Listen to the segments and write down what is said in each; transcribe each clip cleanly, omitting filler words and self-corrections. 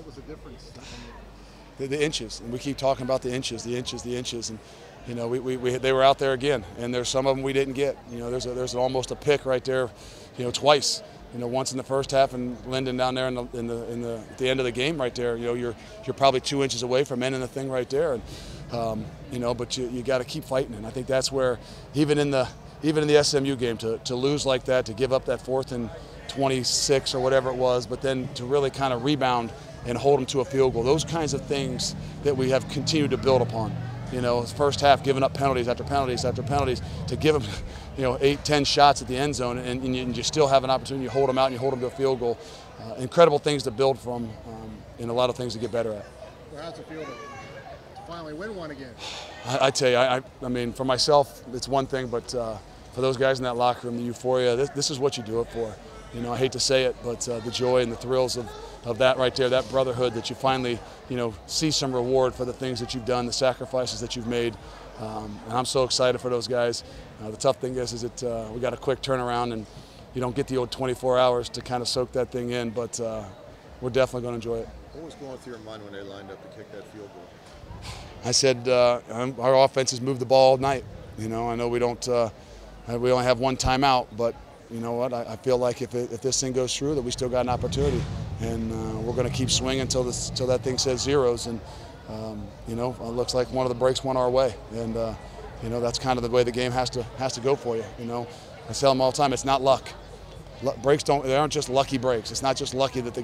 was the difference? The inches, and we keep talking about the inches, and you know, they were out there again, and there's some of them we didn't get. You know, there's almost a pick right there, you know, twice. You know, once in the first half, and Linden down there at the end of the game right there. You know, you're probably 2 inches away from ending the thing right there, and you know, but you got to keep fighting, and I think that's where even in the SMU game to lose like that, to give up that 4th and 26 or whatever it was, but then to really kind of rebound and hold them to a field goal. Those kinds of things that we have continued to build upon. You know, first half giving up penalties after penalties after penalties, to give them, you know, 8, 10 shots at the end zone, and you still have an opportunity. You hold them out and you hold them to a field goal. Incredible things to build from, and a lot of things to get better at. Well, how's it feel to finally win one again? I tell you, I mean, for myself, it's one thing, but for those guys in that locker room, the euphoria, this is what you do it for. You know, I hate to say it, but the joy and the thrills of that right there, that brotherhood, that you finally, you know, see some reward for the things that you've done, the sacrifices that you've made, and I'm so excited for those guys. The tough thing is that we got a quick turnaround, and you don't get the old 24 hours to kind of soak that thing in, but we're definitely going to enjoy it. What was going through your mind when they lined up to kick that field goal? I said our offense has moved the ball all night. You know, I know we don't, we only have one timeout, but you know what? I feel like if this thing goes through, that we still got an opportunity, and we're going to keep swinging until that thing says zeros. And you know, it looks like one of the breaks went our way, and you know, that's kind of the way the game has to go for you. You know, I tell them all the time, it's not luck. Breaks they aren't just lucky breaks. It's not just lucky that the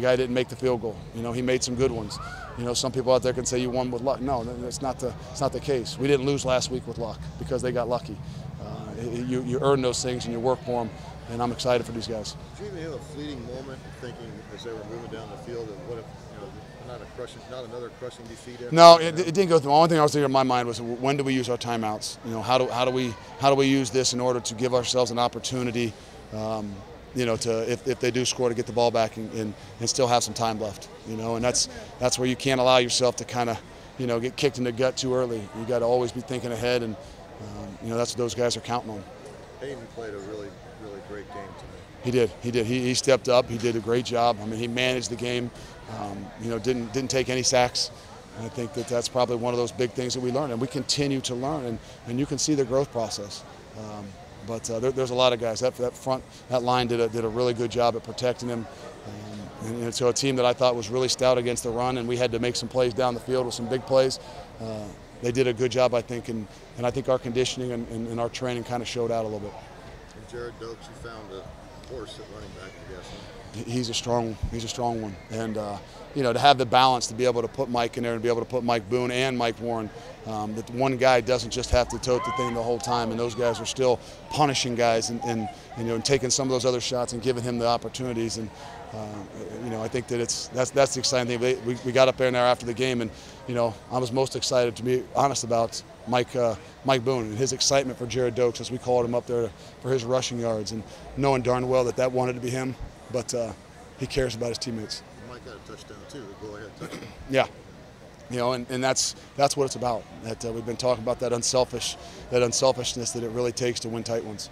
guy didn't make the field goal. You know, he made some good ones. You know, some people out there can say you won with luck. No, that's not the case. We didn't lose last week with luck because they got lucky. You earn those things and you work for them, and I'm excited for these guys. Did you even have a fleeting moment thinking as they were moving down the field, and what if, you know, not another crushing defeat? No, it didn't go through. The only thing I was thinking in my mind was, when do we use our timeouts? You know, how do we use this in order to give ourselves an opportunity, you know, to if they do score, to get the ball back and still have some time left. You know, and that's where you can't allow yourself to kind of, you know, get kicked in the gut too early. You got to always be thinking ahead, and you know, that's what those guys are counting on. Hayden played a really great game tonight. He did. He stepped up. He did a great job. I mean, he managed the game. You know, didn't take any sacks. And I think that's probably one of those big things that we learned, and we continue to learn. And you can see the growth process. But there's a lot of guys. That line did a really good job at protecting him. And so a team that I thought was really stout against the run, and we had to make some plays down the field with some big plays. They did a good job, I think, and I think our conditioning and our training kind of showed out a little bit. And Jared Dokes, you found a horse at running back, I guess. He's a strong one, and you know, to have the balance to be able to put Mike in there and be able to put Mike Boone and Mike Warren, that one guy doesn't just have to tote the thing the whole time, and those guys are still punishing guys and you know, and taking some of those other shots and giving him the opportunities. And you know, I think that that's the exciting thing. We got up there now after the game, and you know, I was most excited, to be honest, about Mike Boone and his excitement for Jared Dokes as we called him up there for his rushing yards, and knowing darn well that wanted to be him, but he cares about his teammates. Mike got a touchdown too, the go-ahead touchdown. Yeah. You know, and that's what it's about. That we've been talking about, that unselfishness that it really takes to win tight ones.